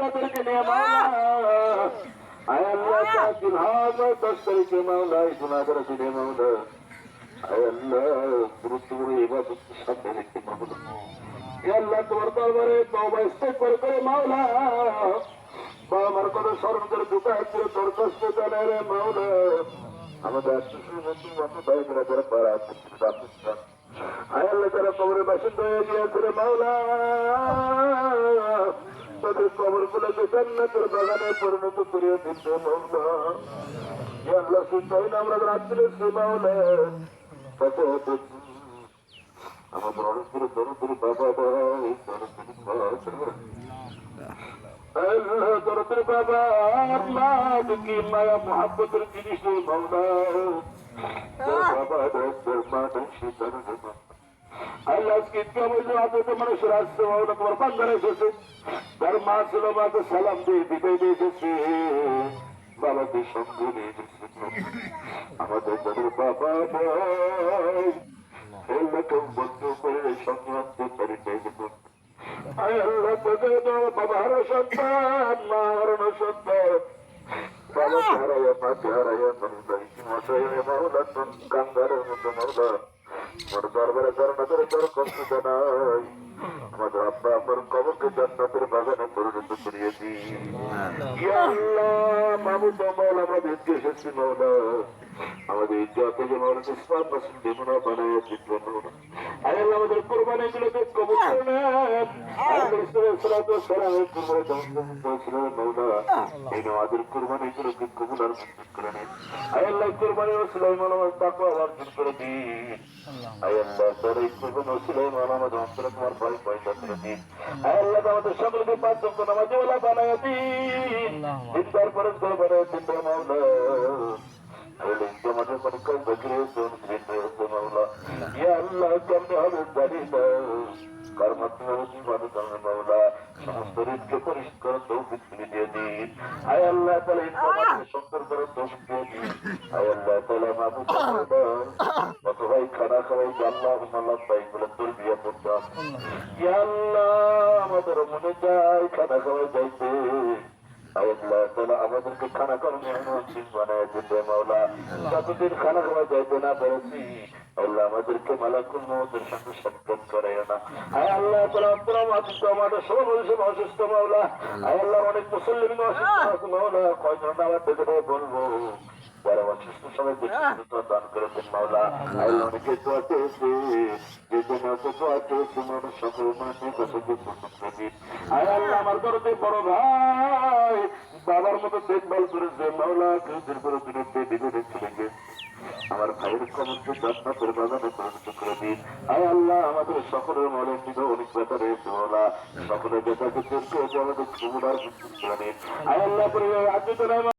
তাদেরকে নিয়ে মাওলা আয় আল্লাহ তাকিল হবে 10 তারিখে মাওলা এই গুনাহগারের দিনে মাওলা আয় আল্লাহ গুরুত্বপূর্ণ ইবাদতের সাথে রেখে মাওলা ইয়া আল্লাহ তোমার দরবারে তওবা ইস্তেগফার করে মাওলা আমার কথা স্মরণ করে দুটো হাত করে তোর কষ্ট জানে রে মাওলা আমাদের আত্মীয় নতুন মানুষ ভাইরা যারা পাড়া আয় আল্লাহ যারা কবরের বাসিন্দা হয়ে গিয়েছে রে মাওলা তাদের কবর গুলোকে জান্নাতের বাগানে পরিণত করিয়ে দিতে মাওলা ইয়া আল্লাহ শুনতেই না আমরা রাত্রে সে মাওলা তাতে আমাদের অনেক করে দরদের বাবা ভাই দরদের আল্লাহ দরদের বাবা আল্লাহ কি মায়া মোহাব্বতের জিনিস মাওলা বাবা দরদের মা দরদের আল্লাহ আজকে কেমন আদতে মানুষের আসছে মাওলা তোমার বান্দারা এসেছে তার মা ছিল মাকে সালাম দিয়ে বিদায় দিয়ে এসেছে বাবাকে সঙ্গে নিয়ে এসেছে আমাদের তাদের বাবা ভাই কেউ বন্ধু করে সঙ্গে আনতে পারি আল্লাহ তোদের বাবার সন্তান মা হারানো সন্তান বাবাকে হারাইয়া মাকে হারাইয়া মাওলা কাঙ্গারের মতো মাওলা আমার দরবারে ধারণা করে তোর কষ্ট জানাই আমাদের আব্বা আমার কবরকে জান্নাতের বাগানে পরিণত করিয়ে দিই মামুদ মাওলা আমরা ভেদকে এসেছি মাওলা আমাদের ইজ্জতে যে মাওলা ইসলাম মাসুম বেমনা বানাইয়া দিত আল্লাহ আমাদের কোরবানি গুলোকে কবুল করে নেন এই আমাদের কোরবানি গুলোকে কবুল আর মঞ্জুর করে নেন আল্লাহ কোরবানি সুলাইমান আমার তাকওয়া অর্জন করে দিন আল্লাহ তোর এই কোরবানি সুলাইমান আমাদের অন্তরে তোমার ভয় পয়দা করে দিন আল্লাহ আমাদের সকলকে পাঁচ ওয়াক্ত নামাজওয়ালা বানাইয়া দিন দিনদার পরেশগার বানাইয়া দিন মাওলা আমাদের পরীক্ষায় বকরে মাওলা ইয়া আল্লাহ কেমনে হবে জানি না কার মাধ্যমে জীবন জানে মাওলা সমস্ত ঋণকে পরিষ্কার তৌফিক দিয়ে দিন আয় আল্লাহ তাআলা ইনসানকে সুন্দর করে তৌফিক দিয়ে দিন আয় আল্লাহ তাআলা মাবুদ কত ভাই খানা খাওয়াই আল্লাহ আল্লাহ তাই বলে তোর বিয়া করতাম ইয়া আল্লাহ আমাদের মনে চাই খানা খাওয়াই যাইতে আল্লাহ তাআলা আমাদেরকে খানা খাওয়ানোর নসিব বানায় দিতে মাওলা যতদিন খানা খাওয়া যাইতে না পেরেছি আল্লাহ আমাদেরকে মালাকুল মউতের সঙ্গে সাক্ষাৎ করাইও না আয় আল্লাহ তাআলা আমাদের সব অসুস্থ মাওলা আয় আল্লাহ অনেক মুসল্লিম অসুস্থ আছে মাওলা কয়জন আমার দেখে বলবো যারা অসুস্থ সবাই দান করে দেন মাওলা আল্লাহ অনেকে দোয়া চেয়েছে যে জন্য দোয়া চেয়েছে মানুষ সকল মানুষের কাছে আয় আল্লাহ আমার দরদে বড় ভাই বাবার মতো দেখভাল করেছে মাওলা কিছুদিন করে বিরুদ্ধে বিরোধী চলে গেছে আমার ভাইয়ের কবরকে জান্নাতের বাগানে পরিণত করে দিন আয় আল্লাহ আমাদের সকলের মনের দিকে অনেক ব্যথা রয়েছে মাওলা সকলের ব্যথাকে আমাদের কবুল আর করে দিন আয় আল্লাহ